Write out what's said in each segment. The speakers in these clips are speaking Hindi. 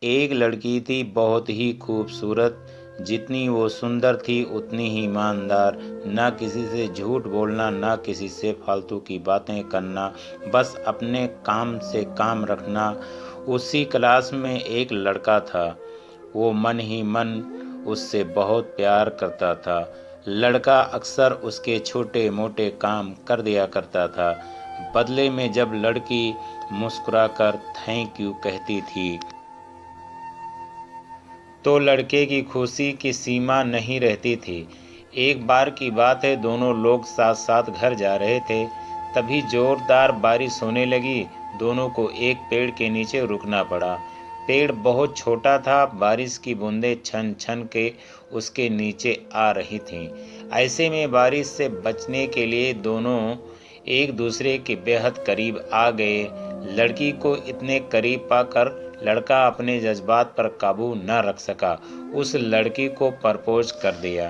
एक लड़की थी बहुत ही खूबसूरत। जितनी वो सुंदर थी उतनी ही ईमानदार। ना किसी से झूठ बोलना, ना किसी से फालतू की बातें करना, बस अपने काम से काम रखना। उसी क्लास में एक लड़का था। वो मन ही मन उससे बहुत प्यार करता था। लड़का अक्सर उसके छोटे मोटे काम कर दिया करता था। बदले में जब लड़की मुस्कुराकर थैंक यू कहती थी तो लड़के की खुशी की सीमा नहीं रहती थी। एक बार की बात है, दोनों लोग साथ साथ घर जा रहे थे। तभी जोरदार बारिश होने लगी। दोनों को एक पेड़ के नीचे रुकना पड़ा। पेड़ बहुत छोटा था। बारिश की बूंदें छन छन के उसके नीचे आ रही थीं। ऐसे में बारिश से बचने के लिए दोनों एक दूसरे के बेहद करीब आ गए। लड़की को इतने करीब पाकर लड़का अपने जज्बात पर काबू न रख सका। उस लड़की को प्रपोज कर दिया।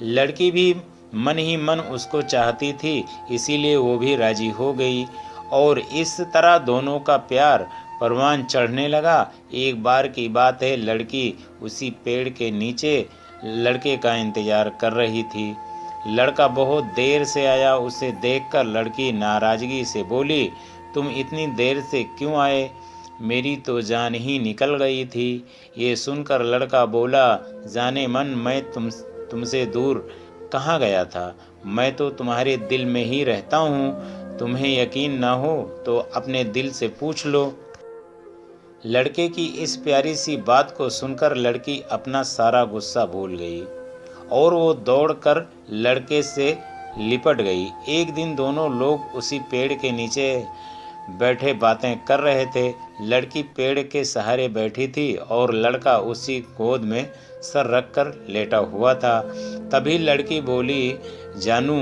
लड़की भी मन ही मन उसको चाहती थी, इसीलिए वो भी राजी हो गई और इस तरह दोनों का प्यार परवान चढ़ने लगा। एक बार की बात है, लड़की उसी पेड़ के नीचे लड़के का इंतजार कर रही थी। लड़का बहुत देर से आया। उसे देखकर लड़की नाराजगी से बोली, तुम इतनी देर से क्यों आए? मेरी तो जान ही निकल गई थी। ये सुनकर लड़का बोला, जाने मन, मैं तुमसे दूर कहाँ गया था? मैं तो तुम्हारे दिल में ही रहता हूँ। तुम्हें यकीन ना हो तो अपने दिल से पूछ लो। लड़के की इस प्यारी सी बात को सुनकर लड़की अपना सारा गुस्सा भूल गई और वो दौड़कर लड़के से लिपट गई। एक दिन दोनों लोग उसी पेड़ के नीचे बैठे बातें कर रहे थे। लड़की पेड़ के सहारे बैठी थी और लड़का उसी गोद में सर रखकर लेटा हुआ था। तभी लड़की बोली, जानू,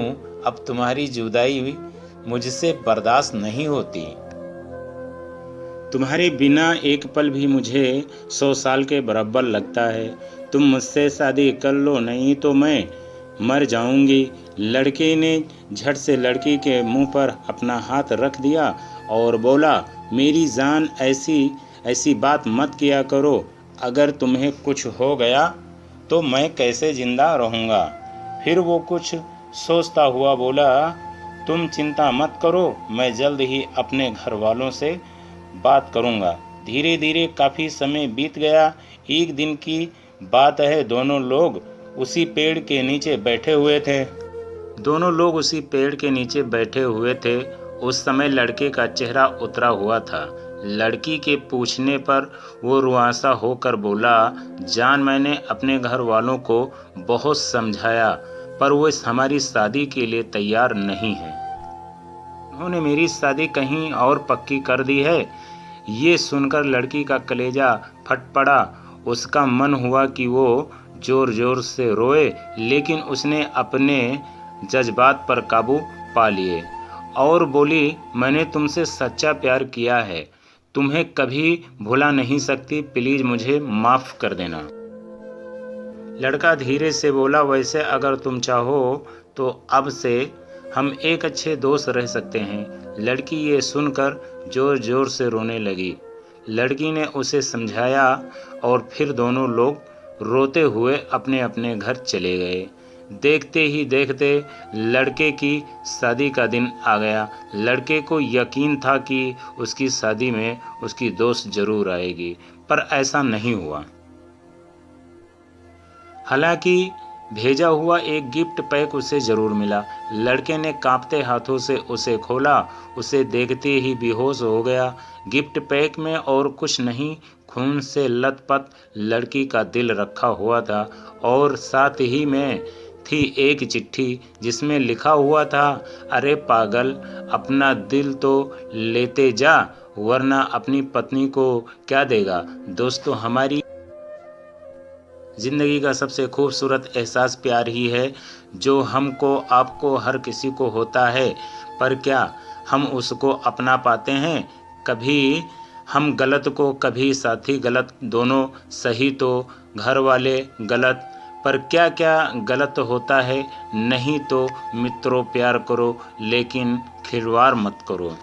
अब तुम्हारी जुदाई मुझसे बर्दाश्त नहीं होती। तुम्हारे बिना एक पल भी मुझे 100 साल के बराबर लगता है। तुम मुझसे शादी कर लो, नहीं तो मैं मर जाऊंगी। लड़के ने झट से लड़की के मुंह पर अपना हाथ रख दिया और बोला, मेरी जान, ऐसी ऐसी बात मत किया करो। अगर तुम्हें कुछ हो गया तो मैं कैसे जिंदा रहूँगा? फिर वो कुछ सोचता हुआ बोला, तुम चिंता मत करो, मैं जल्द ही अपने घर वालों से बात करूँगा। धीरे धीरे काफ़ी समय बीत गया। एक दिन की बात है, दोनों लोग उसी पेड़ के नीचे बैठे हुए थे। उस समय लड़के का चेहरा उतरा हुआ था। लड़की के पूछने पर वो रुआंसा होकर बोला, जान, मैंने अपने घर वालों को बहुत समझाया पर वो हमारी शादी के लिए तैयार नहीं है। उन्होंने मेरी शादी कहीं और पक्की कर दी है। ये सुनकर लड़की का कलेजा फट पड़ा। उसका मन हुआ कि वो जोर जोर से रोए, लेकिन उसने अपने जज्बात पर काबू पा लिए और बोली, मैंने तुमसे सच्चा प्यार किया है, तुम्हें कभी भुला नहीं सकती, प्लीज मुझे माफ़ कर देना। लड़का धीरे से बोला, वैसे अगर तुम चाहो तो अब से हम एक अच्छे दोस्त रह सकते हैं। लड़की ये सुनकर जोर जोर से रोने लगी। लड़की ने उसे समझाया और फिर दोनों लोग रोते हुए अपने अपने घर चले गए। देखते ही देखते लड़के की शादी का दिन आ गया। लड़के को यकीन था कि उसकी शादी में उसकी दोस्त जरूर आएगी, पर ऐसा नहीं हुआ। हालांकि भेजा हुआ एक गिफ्ट पैक उसे जरूर मिला। लड़के ने कांपते हाथों से उसे खोला। उसे देखते ही बेहोश हो गया। गिफ्ट पैक में और कुछ नहीं, खून से लथपथ लड़की का दिल रखा हुआ था और साथ ही में थी एक चिट्ठी जिसमें लिखा हुआ था, अरे पागल, अपना दिल तो लेते जा, वरना अपनी पत्नी को क्या देगा। दोस्तों, हमारी ज़िंदगी का सबसे खूबसूरत एहसास प्यार ही है, जो हमको, आपको, हर किसी को होता है। पर क्या हम उसको अपना पाते हैं? कभी हम गलत को, कभी साथी गलत, दोनों सही तो घर वाले गलत। पर क्या क्या गलत होता है? नहीं तो मित्रों, प्यार करो लेकिन खिलवाड़ मत करो।